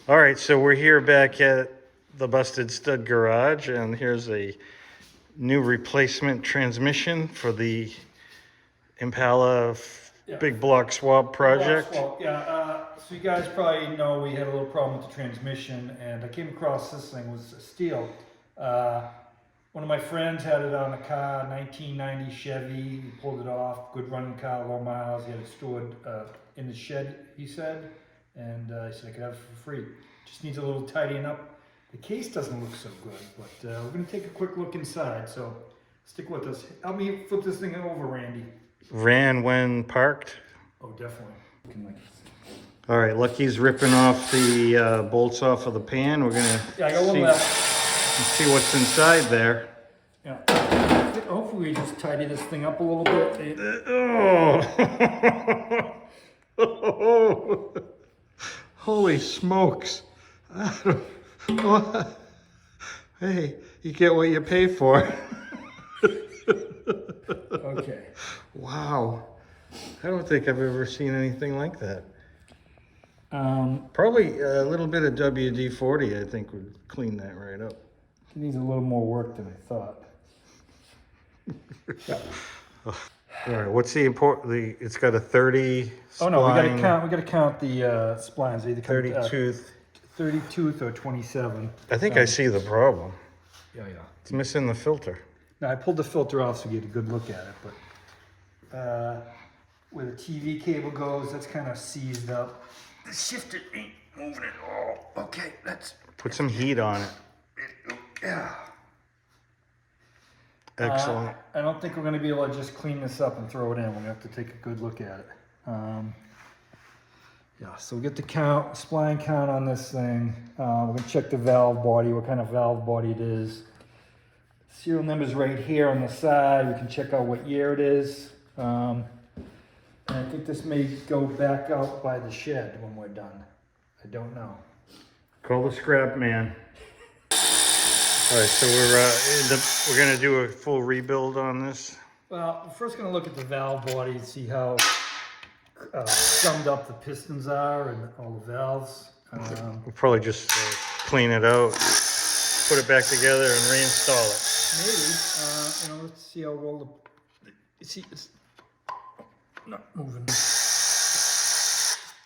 All right, so we're here back at the Busted Stud Garage, and here's a new replacement transmission for the Impala big block swap project. So you guys probably know we had a little problem with the transmission, and I came across this thing. It was steel. One of my friends had it on a car, 1990 Chevy. He pulled it off, good running car, low miles. He had it stored in the shed, he said, and he said I could have it for free. Just needs a little tidying up. The case doesn't look so good, but we're going to take a quick look inside, so stick with us. Help me flip this thing over, Randy. Ran when parked. Oh, definitely. All right, Lucky's ripping off the bolts off of the pan. We're gonna I got one left. see what's inside there. Yeah. Hopefully we just tidy this thing up a little bit. Oh. Holy smokes. Hey, you get what you pay for. Okay. Wow. I don't think I've ever seen anything like that. It Probably a little bit of WD-40, I think, would clean that right up. needs a little more work than I thought. Yeah. All right, what's the important? It's got a 30 spline. Oh no, we gotta count the splines. Either 30 tooth. 30 tooth or 27. I think I see the problem. Yeah. It's missing the filter. Now I pulled the filter off so you get a good look at it, but where the TV cable goes, that's kind of seized up. The shifter ain't moving at all. Okay, that's Put some heat on it. yeah. Excellent. I don't think we're going to be able to just clean this up and throw it in. We're going to have to take a good look at it. Yeah, so we get the spline count on this thing. We're going to check the valve body, what kind of valve body it is. Serial number's right here on the side. We can check out what year it is. And I think this may go back out by the shed when we're done. I don't know. Call the scrap man. All right, so we're gonna do a full rebuild on this. Well, we're first going to look at the valve body and see how summed up the pistons are and all the valves. We'll probably just clean it out, put it back together, and reinstall it. Maybe. Let's see how well see, it's not moving.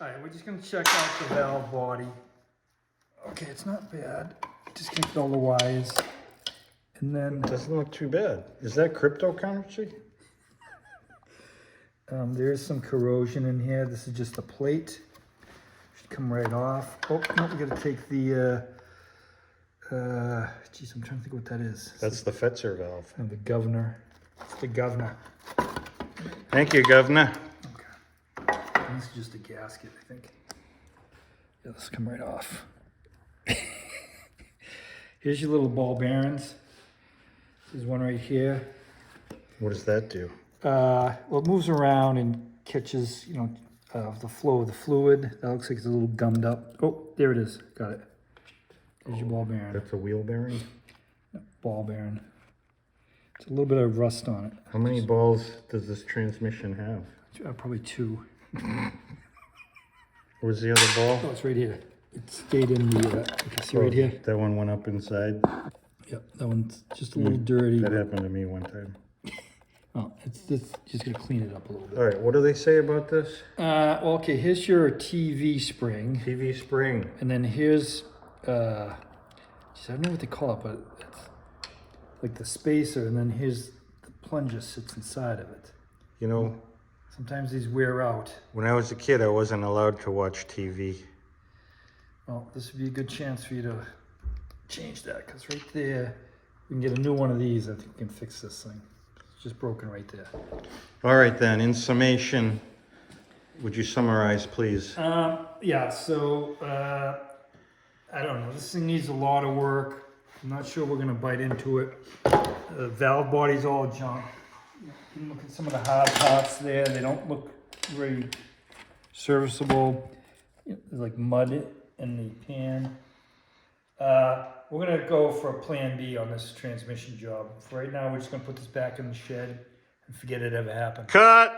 All right, we're just going to check out the valve body. Okay, it's not bad. Disconnect all the wires. And then Doesn't look too bad. Is that cryptocurrency? there's some corrosion in here. This is just a plate. Should come right off. Oh, no, we got to take the, geez, I'm trying to think what that is. That's the Fetzer valve. And the governor. It's the governor. Thank you, Governor. Okay. This is just a gasket, I think. Yeah, this come right off. Here's your little ball bearings. There's one right here. What does that do? Well, it moves around and catches, the flow of the fluid. That looks like it's a little gummed up. Oh, there it is. Got it. There's your ball bearing. That's a wheel bearing? Ball bearing. It's a little bit of rust on it. How many balls does this transmission have? Probably 2. Where's the other ball? Oh, it's right here. It stayed in the, you can see right here. That one went up inside. Yep, that one's just a little dirty. That happened to me one time. Oh, it's just gonna clean it up a little bit. All right, what do they say about this? Well, okay, here's your TV spring. TV spring. And then here's, I don't know what they call it, but it's like the spacer, and then here's the plunger sits inside of it. You know, Sometimes these wear out. when I was a kid, I wasn't allowed to watch TV. Well, this would be a good chance for you to change that, because right there, we can get a new one of these. I think we can fix this thing. It's just broken right there. All right then, in summation, would you summarize, please? Yeah, so, I don't know. This thing needs a lot of work. I'm not sure we're gonna bite into it. The valve body's all junk. You can look at some of the hard parts there. They don't look very serviceable. There's like mud in the pan. We're gonna go for a plan B on this transmission job. For right now, we're just gonna put this back in the shed and forget it ever happened. Cut!